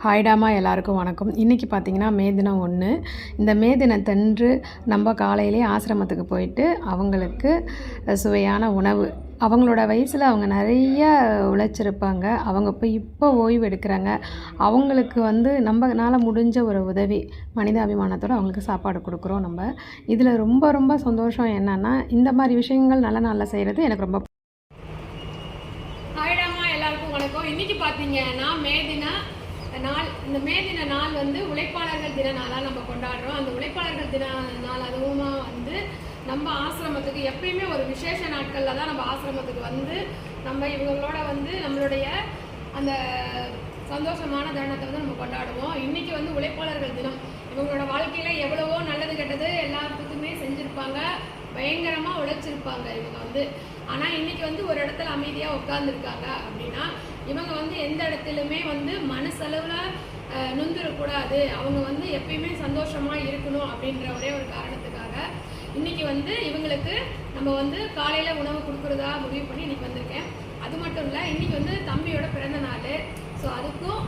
ஹாய்டாமா எல்லாருக்கும் வணக்கம். இன்றைக்கி பார்த்திங்கன்னா மே தினம் 1. இந்த மே தினத்தன்று நம்ம காலையிலே ஆசிரமத்துக்கு போயிட்டு அவங்களுக்கு சுவையான உணவு, அவங்களோட வயசில் அவங்க நிறைய உழைச்சிருப்பாங்க, அவங்க இப்போ ஓய்வு எடுக்கிறாங்க. அவங்களுக்கு நம்மனால முடிஞ்ச ஒரு உதவி, மனிதாபிமானத்தோடு அவங்களுக்கு சாப்பாடு கொடுக்குறோம். நம்ம இதில் ரொம்ப ரொம்ப சந்தோஷம் என்னென்னா, இந்த மாதிரி விஷயங்கள் நல்ல நாளில் செய்கிறது எனக்கு ரொம்ப. ஹாய்டாமா எல்லாருக்கும் வணக்கம். இன்றைக்கி பார்த்தீங்கன்னா இந்த மே தின நாள் உழைப்பாளர்கள் தின நாளாக நம்ம கொண்டாடுறோம். அந்த உழைப்பாளர்கள் தின நாள் அதுவும் நம்ம ஆசிரமத்துக்கு எப்பயுமே ஒரு விசேஷ நாட்களில் தான் நம்ம ஆசிரமத்துக்கு நம்ம இவங்களோட நம்மளுடைய அந்த சந்தோஷமான தருணத்தை நம்ம கொண்டாடுவோம். இன்றைக்கி உழைப்பாளர்கள் தினம். இவங்களோட வாழ்க்கையில் எவ்வளவோ நல்லது கெட்டது எல்லாத்துக்குமே செஞ்சுருப்பாங்க, பயங்கரமாக உழைச்சிருப்பாங்க இவங்க ஆனால் இன்றைக்கி ஒரு இடத்துல அமைதியாக உட்காந்துருக்காங்க அப்படின்னா, இவங்க எந்த இடத்துலையுமே மனசளவில் நொந்துடக்கூடாது, அவங்க எப்பயுமே சந்தோஷமாக இருக்கணும் அப்படின்ற ஒரே ஒரு காரணத்துக்காக இன்றைக்கி இவங்களுக்கு நம்ம காலையில் உணவு கொடுக்குறதா முடிவு பண்ணி இன்றைக்கி வந்திருக்கேன். அது மட்டும் இல்லை, இன்றைக்கி தம்பியோட பிறந்த நாள். ஸோ அதுக்கும்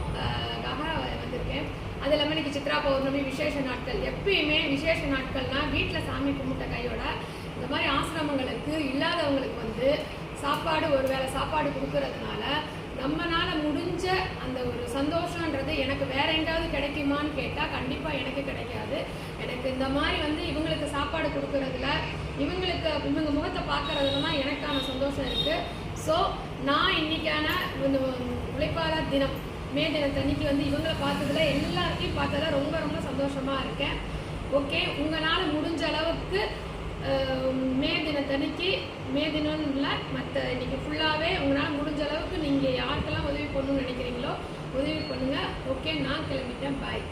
வந்திருக்கேன். அது இல்லாமல் இன்றைக்கி சித்ரா பௌர்ணமி, விசேஷ நாட்கள். எப்பயுமே விசேஷ நாட்கள்னால் வீட்டில் சாமி கும்பிட்ட கையோட இந்த மாதிரி ஆசிரமங்களுக்கு இல்லாதவங்களுக்கு சாப்பாடு, ஒரு வேளை சாப்பாடு கொடுக்கறதுனால நம்மளால முடிஞ்ச அந்த ஒரு சந்தோஷன்றது எனக்கு வேற எங்காவது கிடைக்குமான்னு கேட்டால் கண்டிப்பாக எனக்கு கிடைக்காது. எனக்கு இந்த மாதிரி இவங்களுக்கு சாப்பாடு கொடுக்கறதுல, இவங்க முகத்தை பார்க்கறதுல தான் எனக்கான சந்தோஷம் இருக்குது. ஸோ நான் இன்னைக்கான உழைப்பாளர் தினம், மே தினத்தன்னைக்கு இவங்களை பார்த்ததுல எல்லாத்தையும் பார்த்ததுல ரொம்ப ரொம்ப சந்தோஷமாக இருக்கேன். ஓகே, உங்களால் முடிஞ்ச அளவுக்கு மே தினத்தன்னைக்கு, மே தினம் இல்லை மற்ற இன்னைக்கு ஃபுல்லாகவே உங்களால் முடிஞ்ச அளவுக்கு நீங்கள் யாருக்கெல்லாம் உதவி பண்ணணும்னு நினைக்கிறீங்களோ உதவி பண்ணுங்கள். ஓகே, நான் கிளம்பிட்டேன். பாய்.